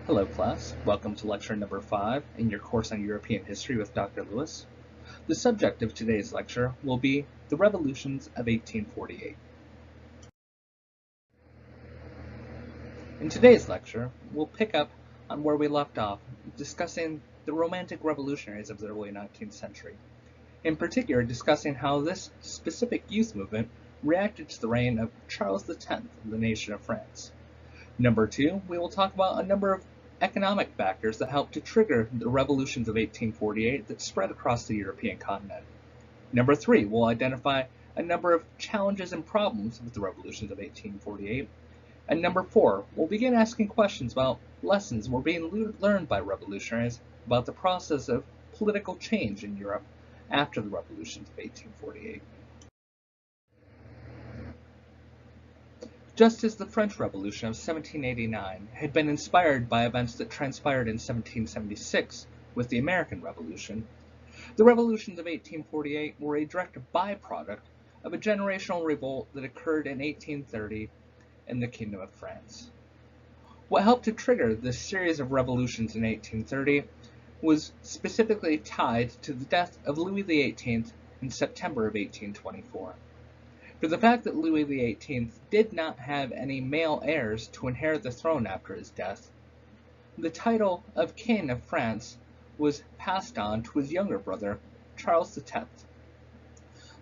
Hello class, welcome to lecture number 5 in your course on European history with Dr. Lewis. The subject of today's lecture will be the revolutions of 1848. In today's lecture, we'll pick up on where we left off, discussing the Romantic revolutionaries of the early 19th century. In particular, discussing how this specific youth movement reacted to the reign of Charles X of the nation of France. Number 2, we will talk about a number of economic factors that helped to trigger the revolutions of 1848 that spread across the European continent. Number 3, we'll identify a number of challenges and problems with the revolutions of 1848. And number 4, we'll begin asking questions about lessons were being learned by revolutionaries about the process of political change in Europe after the revolutions of 1848. Just as the French Revolution of 1789 had been inspired by events that transpired in 1776 with the American Revolution, the revolutions of 1848 were a direct byproduct of a generational revolt that occurred in 1830 in the Kingdom of France. What helped to trigger this series of revolutions in 1830 was specifically tied to the death of Louis XVIII in September of 1824. For the fact that Louis XVIII did not have any male heirs to inherit the throne after his death, the title of King of France was passed on to his younger brother, Charles X.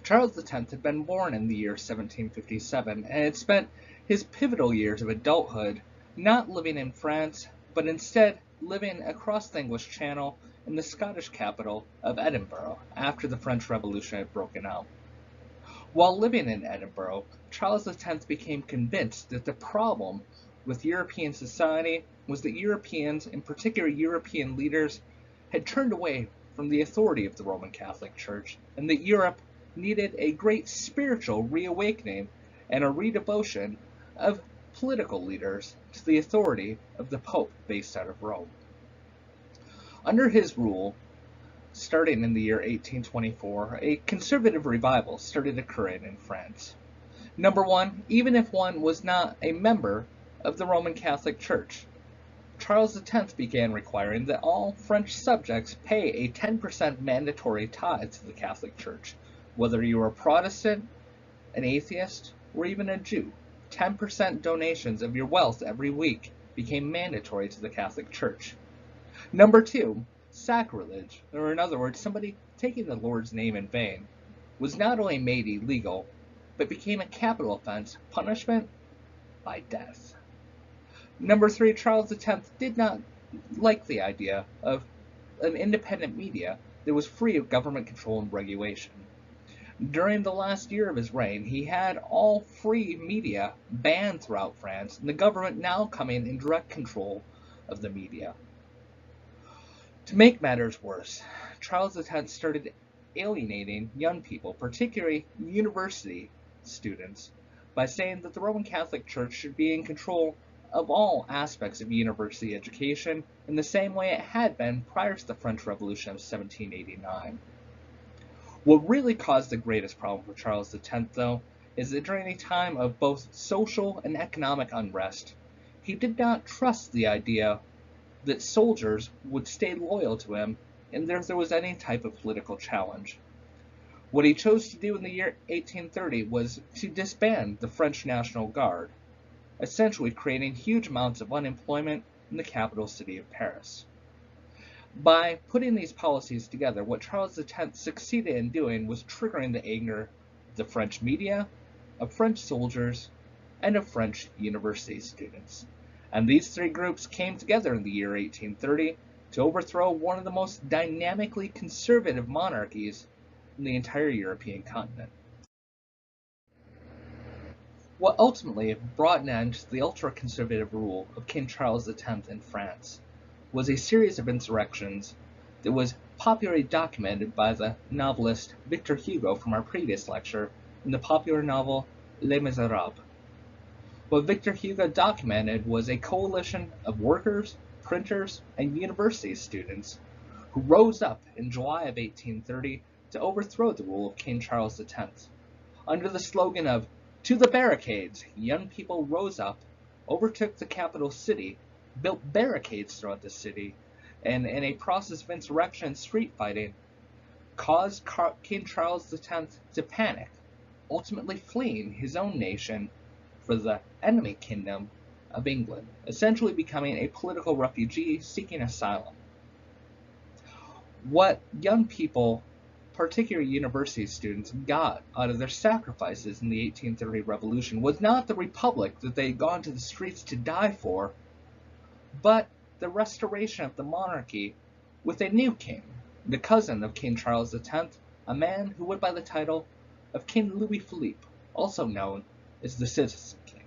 Charles X had been born in the year 1757 and had spent his pivotal years of adulthood not living in France, but instead living across the English Channel in the Scottish capital of Edinburgh after the French Revolution had broken out. While living in Edinburgh, Charles X became convinced that the problem with European society was that Europeans, in particular European leaders, had turned away from the authority of the Roman Catholic Church, and that Europe needed a great spiritual reawakening and a redevotion of political leaders to the authority of the Pope based out of Rome. Under his rule, starting in the year 1824, a conservative revival started occurring in France. Number 1, even if one was not a member of the Roman Catholic Church, Charles X began requiring that all French subjects pay a 10% mandatory tithe to the Catholic Church, whether you were a Protestant, an atheist, or even a Jew. 10% donations of your wealth every week became mandatory to the Catholic Church. Number 2, sacrilege, or in other words, somebody taking the Lord's name in vain, was not only made illegal, but became a capital offense, punishment by death. Number 3, Charles X did not like the idea of an independent media that was free of government control and regulation. During the last year of his reign, he had all free media banned throughout France, and the government now coming in direct control of the media. To make matters worse, Charles X started alienating young people, particularly university students, by saying that the Roman Catholic Church should be in control of all aspects of university education in the same way it had been prior to the French Revolution of 1789. What really caused the greatest problem for Charles X, though, is that during a time of both social and economic unrest, he did not trust the idea that soldiers would stay loyal to him and if there was any type of political challenge. What he chose to do in the year 1830 was to disband the French National Guard, essentially creating huge amounts of unemployment in the capital city of Paris. By putting these policies together, what Charles X succeeded in doing was triggering the anger of the French media, of French soldiers, and of French university students. And these three groups came together in the year 1830 to overthrow one of the most dynamically conservative monarchies in the entire European continent. What ultimately brought an end to the ultra-conservative rule of King Charles X in France was a series of insurrections that was popularly documented by the novelist Victor Hugo from our previous lecture in the popular novel Les Miserables. What Victor Hugo documented was a coalition of workers, printers, and university students who rose up in July of 1830 to overthrow the rule of King Charles X. Under the slogan of "To the barricades," young people rose up, overtook the capital city, built barricades throughout the city, and in a process of insurrection and street fighting, caused King Charles X to panic, ultimately fleeing his own nation for the enemy kingdom of England, essentially becoming a political refugee seeking asylum. What young people, particularly university students, got out of their sacrifices in the 1830 revolution was not the republic that they had gone to the streets to die for, but the restoration of the monarchy with a new king, the cousin of King Charles X, a man who went by the title of King Louis Philippe, also known as the Citizen King.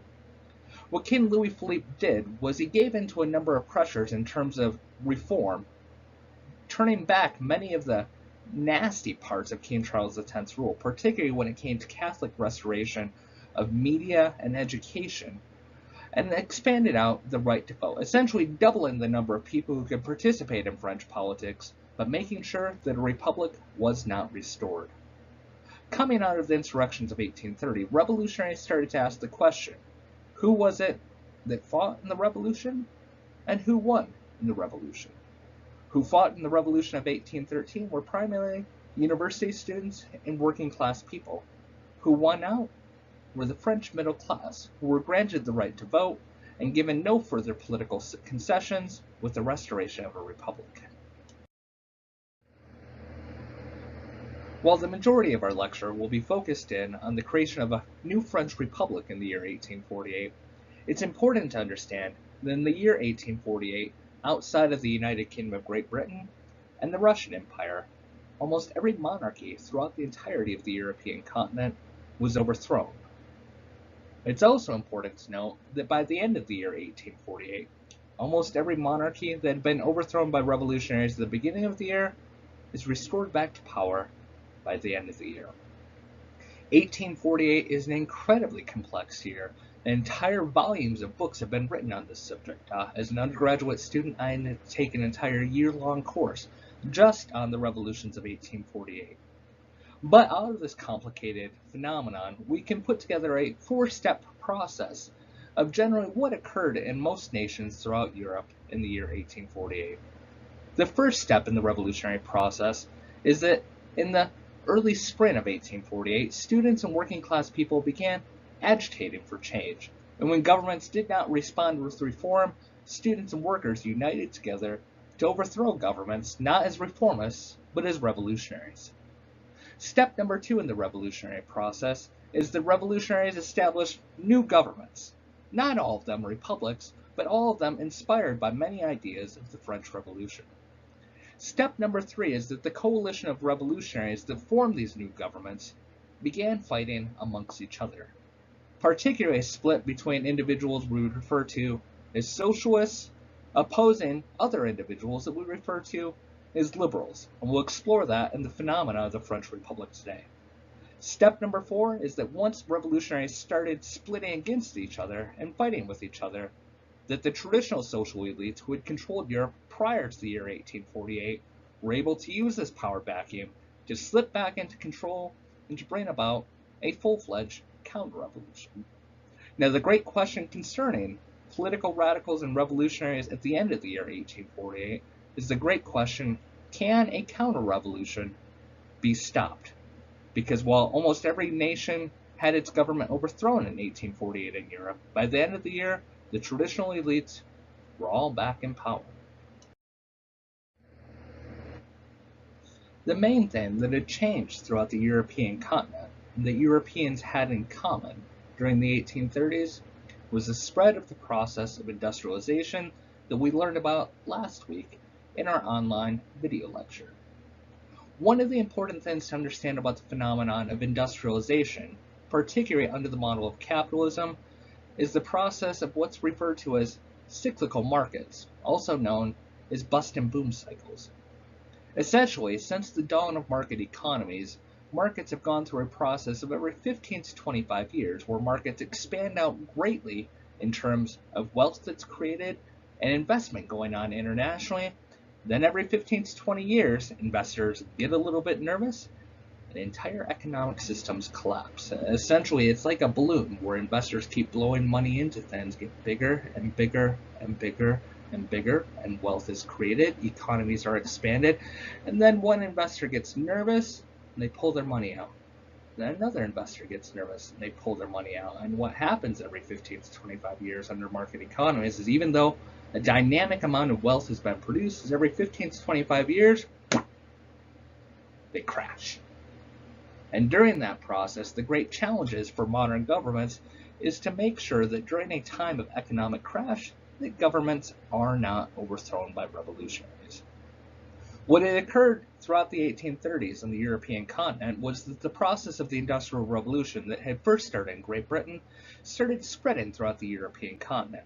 What King Louis Philippe did was he gave in to a number of pressures in terms of reform, turning back many of the nasty parts of King Charles X's rule, particularly when it came to Catholic restoration of media and education, and expanded out the right to vote, essentially doubling the number of people who could participate in French politics, but making sure that a republic was not restored. Coming out of the insurrections of 1830, revolutionaries started to ask the question, who was it that fought in the revolution, and who won in the revolution? Who fought in the revolution of 1813 were primarily university students and working class people. Who won out were the French middle class, who were granted the right to vote and given no further political concessions with the restoration of a republic. While the majority of our lecture will be focused in on the creation of a new French republic in the year 1848, it's important to understand that in the year 1848, outside of the United Kingdom of Great Britain and the Russian Empire, almost every monarchy throughout the entirety of the European continent was overthrown. It's also important to note that by the end of the year 1848, almost every monarchy that had been overthrown by revolutionaries at the beginning of the year is restored back to power by the end of the year. 1848 is an incredibly complex year. Entire volumes of books have been written on this subject. As an undergraduate student, I had to take an entire year-long course just on the revolutions of 1848. But out of this complicated phenomenon, we can put together a four-step process of generally what occurred in most nations throughout Europe in the year 1848. The first step in the revolutionary process is that in the early spring of 1848, students and working class people began agitating for change. And when governments did not respond with reform, students and workers united together to overthrow governments not as reformists, but as revolutionaries. Step number two in the revolutionary process is the revolutionaries established new governments. Not all of them republics, but all of them inspired by many ideas of the French Revolution. Step number three is that the coalition of revolutionaries that formed these new governments began fighting amongst each other, particularly a split between individuals we would refer to as socialists opposing other individuals that we refer to as liberals, and we'll explore that in the phenomena of the French Republic today. Step number four is that once revolutionaries started splitting against each other and fighting with each other, that the traditional social elites who had controlled Europe prior to the year 1848 were able to use this power vacuum to slip back into control and to bring about a full-fledged counter-revolution. Now, the great question concerning political radicals and revolutionaries at the end of the year 1848 is the great question, can a counter-revolution be stopped? Because while almost every nation had its government overthrown in 1848 in Europe, by the end of the year, the traditional elites were all back in power. The main thing that had changed throughout the European continent, and that Europeans had in common during the 1830s, was the spread of the process of industrialization that we learned about last week in our online video lecture. One of the important things to understand about the phenomenon of industrialization, particularly under the model of capitalism, is the process of what's referred to as cyclical markets, also known as bust and boom cycles. Essentially, since the dawn of market economies, markets have gone through a process of every 15 to 25 years where markets expand out greatly in terms of wealth that's created and investment going on internationally. Then every 15 to 20 years, investors get a little bit nervous and entire economic systems collapse. Essentially, it's like a balloon where investors keep blowing money into things, get bigger and bigger and bigger and bigger, and wealth is created, economies are expanded, and then one investor gets nervous and they pull their money out. Then another investor gets nervous and they pull their money out. And what happens every 15 to 25 years under market economies is, even though a dynamic amount of wealth has been produced, is every 15 to 25 years, they crash. And during that process, the great challenges for modern governments is to make sure that during a time of economic crash, that governments are not overthrown by revolutionaries. What had occurred throughout the 1830s on the European continent was that the process of the Industrial Revolution that had first started in Great Britain started spreading throughout the European continent.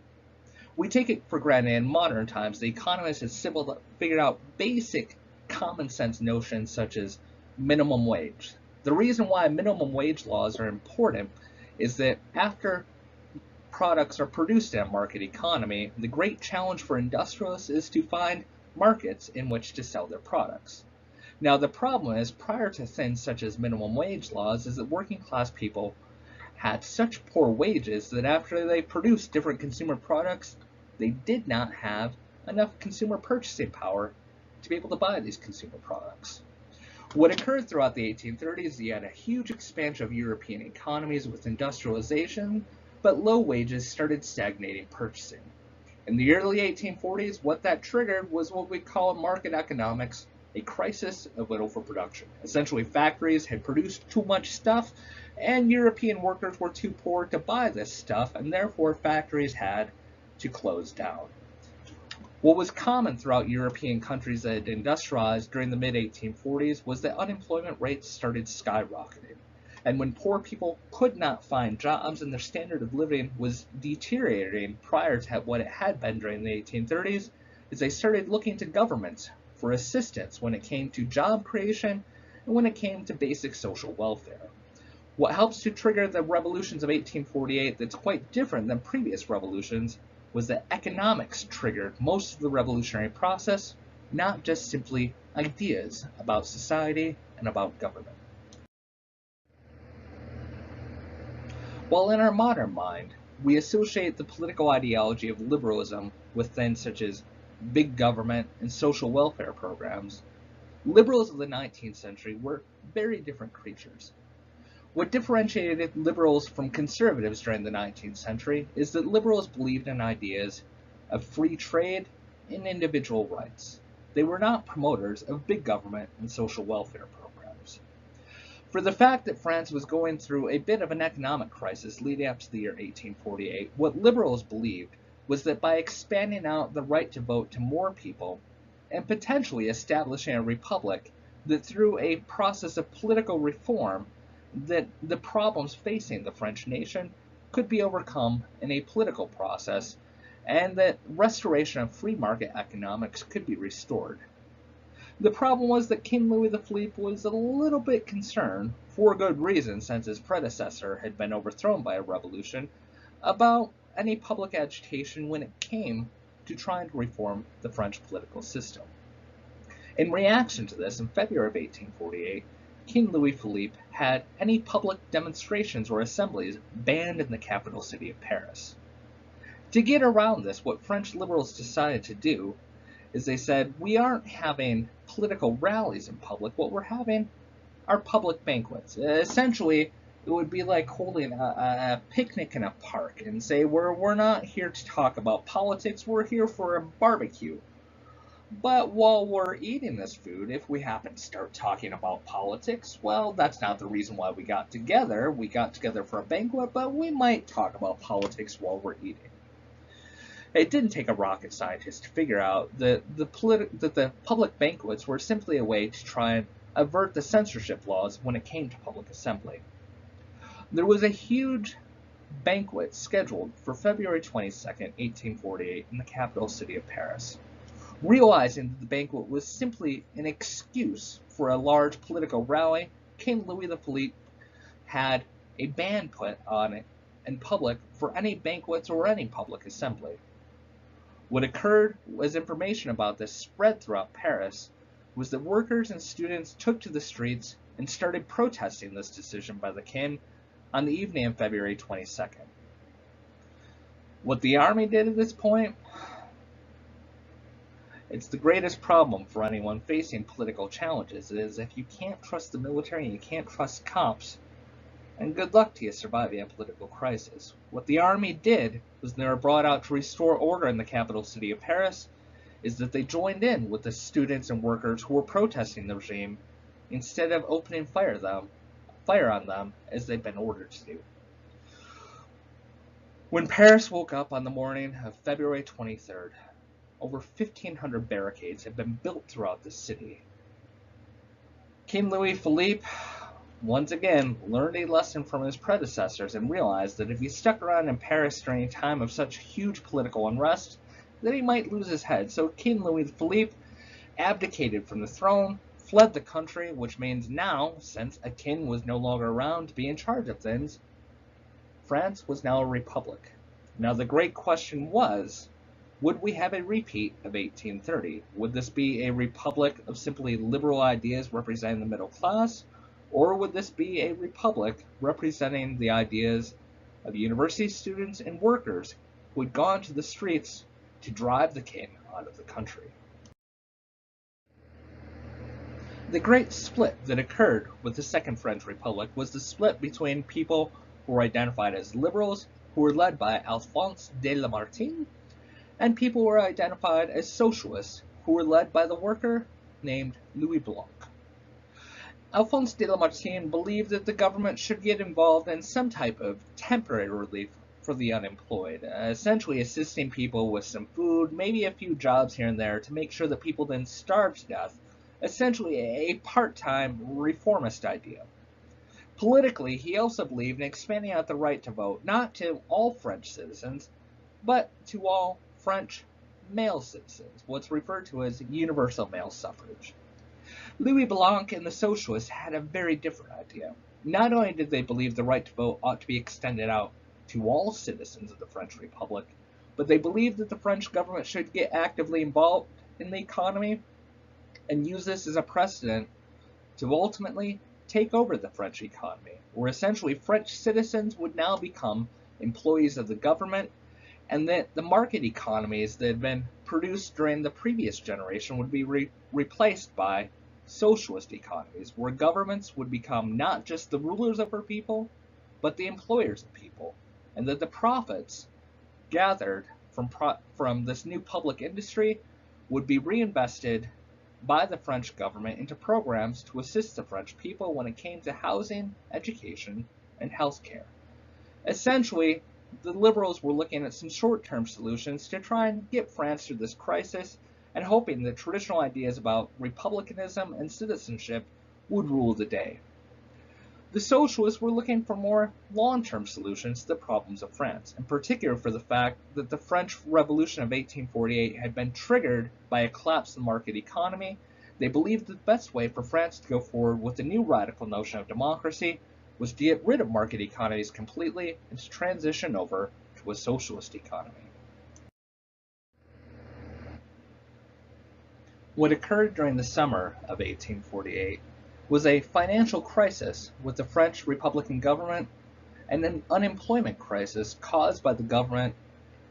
We take it for granted in modern times the economists had figured out basic common sense notions such as minimum wage. The reason why minimum wage laws are important is that after products are produced in a market economy, the great challenge for industrialists is to find markets in which to sell their products. Now the problem is, prior to things such as minimum wage laws, is that working class people had such poor wages that after they produced different consumer products, they did not have enough consumer purchasing power to be able to buy these consumer products. What occurred throughout the 1830s, you had a huge expansion of European economies with industrialization, but low wages started stagnating purchasing. In the early 1840s, what that triggered was what we call market economics, a crisis of overproduction. Essentially, factories had produced too much stuff, and European workers were too poor to buy this stuff, and therefore factories had to close down. What was common throughout European countries that had industrialized during the mid-1840s was that unemployment rates started skyrocketing. And when poor people could not find jobs and their standard of living was deteriorating prior to what it had been during the 1830s, is they started looking to governments for assistance when it came to job creation and when it came to basic social welfare. What helps to trigger the revolutions of 1848 that's quite different than previous revolutions was that economics triggered most of the revolutionary process, not just simply ideas about society and about government. While in our modern mind, we associate the political ideology of liberalism with things such as big government and social welfare programs, liberals of the 19th century were very different creatures. What differentiated liberals from conservatives during the 19th century is that liberals believed in ideas of free trade and individual rights. They were not promoters of big government and social welfare programs. For the fact that France was going through a bit of an economic crisis leading up to the year 1848, what liberals believed was that by expanding out the right to vote to more people and potentially establishing a republic, that through a process of political reform, that the problems facing the French nation could be overcome in a political process, and that restoration of free market economics could be restored. The problem was that King Louis Philippe was a little bit concerned, for good reason since his predecessor had been overthrown by a revolution, about any public agitation when it came to trying to reform the French political system. In reaction to this, in February of 1848, King Louis Philippe had any public demonstrations or assemblies banned in the capital city of Paris. To get around this, what French liberals decided to do is they said, we aren't having political rallies in public, what we're having are public banquets. Essentially, it would be like holding a picnic in a park and say, we're not here to talk about politics, we're here for a barbecue. But while we're eating this food, if we happen to start talking about politics, well, that's not the reason why we got together. We got together for a banquet, but we might talk about politics while we're eating. It didn't take a rocket scientist to figure out that the public banquets were simply a way to try and avert the censorship laws when it came to public assembly. There was a huge banquet scheduled for February 22nd, 1848 in the capital city of Paris. Realizing that the banquet was simply an excuse for a large political rally, King Louis Philippe had a ban put on it in public for any banquets or any public assembly. What occurred as information about this spread throughout Paris was that workers and students took to the streets and started protesting this decision by the king on the evening of February 22nd. What the army did at this point, It's the greatest problem for anyone facing political challenges is if you can't trust the military and you can't trust cops, and good luck to you surviving a political crisis. What the army did was they were brought out to restore order in the capital city of Paris, is that they joined in with the students and workers who were protesting the regime instead of opening fire on them as they'd been ordered to do. When Paris woke up on the morning of February 23rd, over 1,500 barricades had been built throughout the city. King Louis Philippe, once again, learned a lesson from his predecessors and realized that if he stuck around in Paris during a time of such huge political unrest, that he might lose his head. So King Louis Philippe abdicated from the throne, fled the country, which means now, since a king was no longer around to be in charge of things, France was now a republic. Now the great question was, would we have a repeat of 1830? Would this be a republic of simply liberal ideas representing the middle class, or would this be a republic representing the ideas of university students and workers who had gone to the streets to drive the king out of the country? The great split that occurred with the Second French Republic was the split between people who were identified as liberals, who were led by Alphonse de Lamartine, and people who were identified as socialists, who were led by the worker named Louis Blanc. Alphonse de Lamartine believed that the government should get involved in some type of temporary relief for the unemployed, essentially assisting people with some food, maybe a few jobs here and there to make sure that people didn't starve to death, essentially a part-time reformist idea. Politically, he also believed in expanding out the right to vote, not to all French citizens, but to all French male citizens, what's referred to as universal male suffrage. Louis Blanc and the Socialists had a very different idea. Not only did they believe the right to vote ought to be extended out to all citizens of the French Republic, but they believed that the French government should get actively involved in the economy and use this as a precedent to ultimately take over the French economy, where essentially French citizens would now become employees of the government, and that the market economies that had been produced during the previous generation would be replaced by socialist economies, where governments would become not just the rulers over people, but the employers of people, and that the profits gathered from this new public industry would be reinvested by the French government into programs to assist the French people when it came to housing, education, and healthcare. Essentially, the liberals were looking at some short-term solutions to try and get France through this crisis and hoping that traditional ideas about republicanism and citizenship would rule the day. The socialists were looking for more long-term solutions to the problems of France, in particular for the fact that the French Revolution of 1848 had been triggered by a collapse in the market economy. They believed the best way for France to go forward with the new radical notion of democracy was to get rid of market economies completely and to transition over to a socialist economy. What occurred during the summer of 1848 was a financial crisis with the French Republican government and an unemployment crisis caused by the government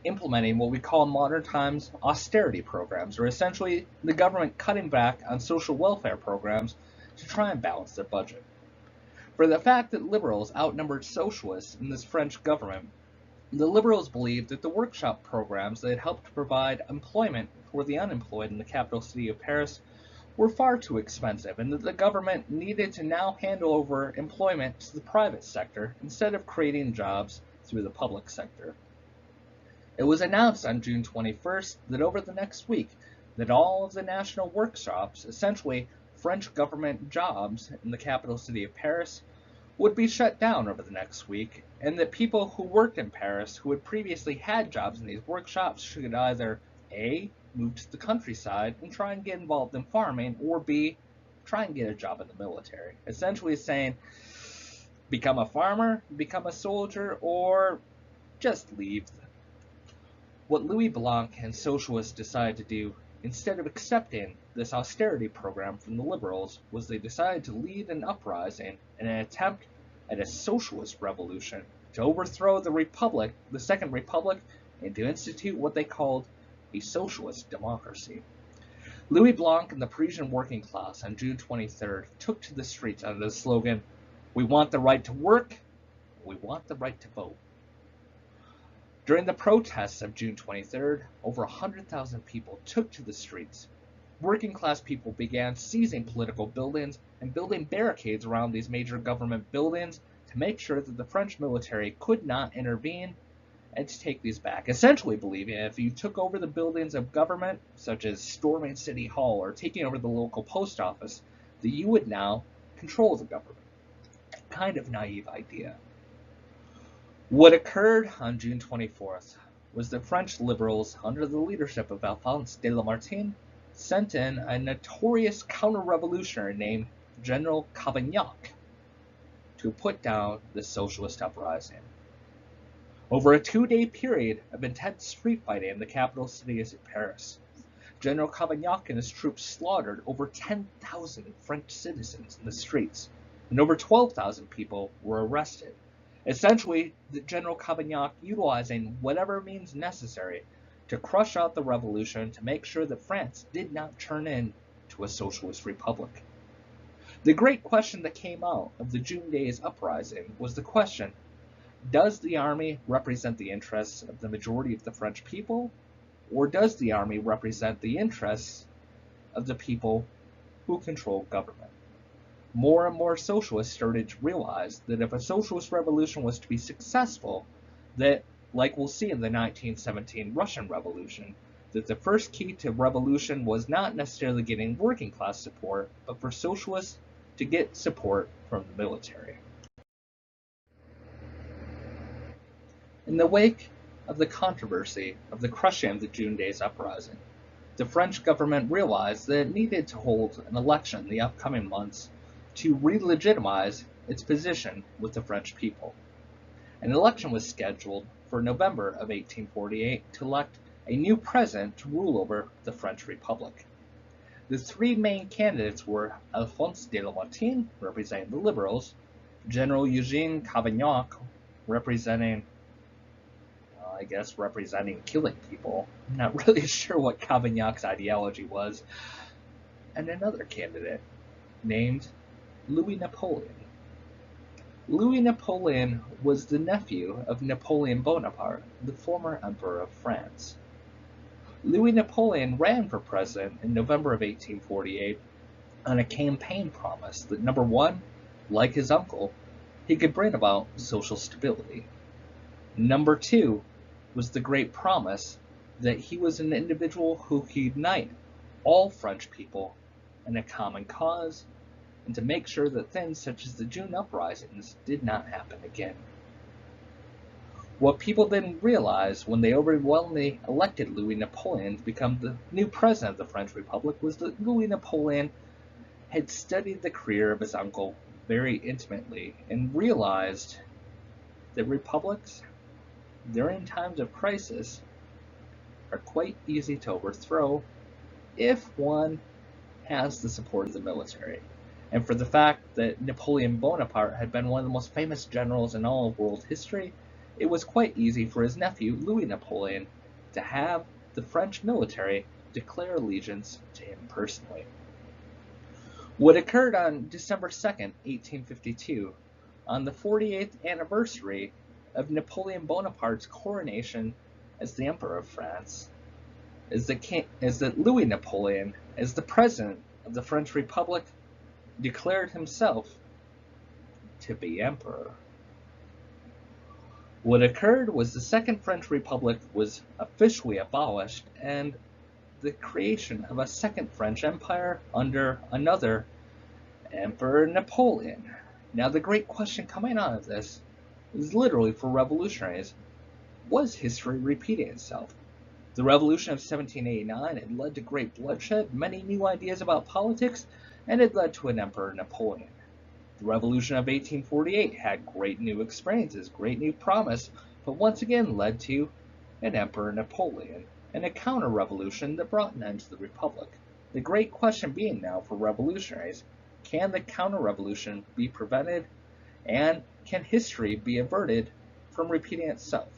implementing what we call in modern times austerity programs, or essentially the government cutting back on social welfare programs to try and balance their budget. For the fact that liberals outnumbered socialists in this French government, the liberals believed that the workshop programs that had helped to provide employment for the unemployed in the capital city of Paris were far too expensive, and that the government needed to now hand over employment to the private sector instead of creating jobs through the public sector. It was announced on June 21st that over the next week that all of the national workshops, essentially French government jobs in the capital city of Paris, would be shut down over the next week, and that people who worked in Paris who had previously had jobs in these workshops should either A, move to the countryside and try and get involved in farming, or B, try and get a job in the military. Essentially saying, become a farmer, become a soldier, or just leave. What Louis Blanc and socialists decided to do, instead of accepting this austerity program from the liberals, was they decided to lead an uprising in an attempt at a socialist revolution to overthrow the Republic, the Second Republic, and to institute what they called a socialist democracy. Louis Blanc and the Parisian working class on June 23rd took to the streets under the slogan, "We want the right to work, we want the right to vote." During the protests of June 23rd, over 100,000 people took to the streets. Working class people began seizing political buildings and building barricades around these major government buildings to make sure that the French military could not intervene and to take these back, essentially believing if you took over the buildings of government, such as storming City Hall or taking over the local post office, that you would now control the government. Kind of naive idea. What occurred on June 24th was the French liberals, under the leadership of Alphonse de Lamartine, sent in a notorious counter-revolutionary named General Cavaignac to put down the socialist uprising. Over a 2-day period of intense street fighting in the capital city of Paris, General Cavaignac and his troops slaughtered over 10,000 French citizens in the streets, and over 12,000 people were arrested. Essentially, General Cavaignac utilizing whatever means necessary to crush out the revolution to make sure that France did not turn into a socialist republic. The great question that came out of the June Days uprising was the question, does the army represent the interests of the majority of the French people, or does the army represent the interests of the people who control government? More and more socialists started to realize that if a socialist revolution was to be successful, that, like we'll see in the 1917 Russian Revolution, that the first key to revolution was not necessarily getting working class support, but for socialists to get support from the military. In the wake of the controversy of the crushing of the June Days uprising, the French government realized that it needed to hold an election in the upcoming months to re-legitimize its position with the French people. An election was scheduled for November of 1848 to elect a new president to rule over the French Republic. The three main candidates were Alphonse de Lamartine, representing the Liberals, General Eugène Cavaignac, representing killing people. I'm not really sure what Cavaignac's ideology was, and another candidate named Louis Napoleon. Louis Napoleon was the nephew of Napoleon Bonaparte, the former Emperor of France. Louis Napoleon ran for president in November of 1848 on a campaign promise that, number one, like his uncle, he could bring about social stability. Number two was the great promise that he was an individual who could unite all French people in a common cause and to make sure that things such as the June uprisings did not happen again. What people didn't realize when they overwhelmingly elected Louis Napoleon to become the new president of the French Republic was that Louis Napoleon had studied the career of his uncle very intimately and realized that republics, during times of crisis, are quite easy to overthrow if one has the support of the military. And for the fact that Napoleon Bonaparte had been one of the most famous generals in all of world history, it was quite easy for his nephew, Louis Napoleon, to have the French military declare allegiance to him personally. What occurred on December 2nd, 1852, on the 48th anniversary of Napoleon Bonaparte's coronation as the Emperor of France, is that Louis Napoleon, as the President of the French Republic, declared himself to be Emperor. What occurred was the Second French Republic was officially abolished and the creation of a Second French Empire under another Emperor Napoleon. Now the great question coming out of this is literally for revolutionaries, was history repeating itself? The revolution of 1789 had led to great bloodshed, many new ideas about politics, and it led to an Emperor Napoleon. The revolution of 1848 had great new experiences, great new promise, but once again led to an Emperor Napoleon, and a counter-revolution that brought an end to the Republic. The great question being now for revolutionaries, can the counter-revolution be prevented, and can history be averted from repeating itself?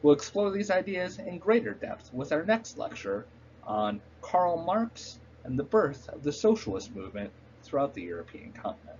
We'll explore these ideas in greater depth with our next lecture on Karl Marx and the birth of the socialist movement throughout the European continent.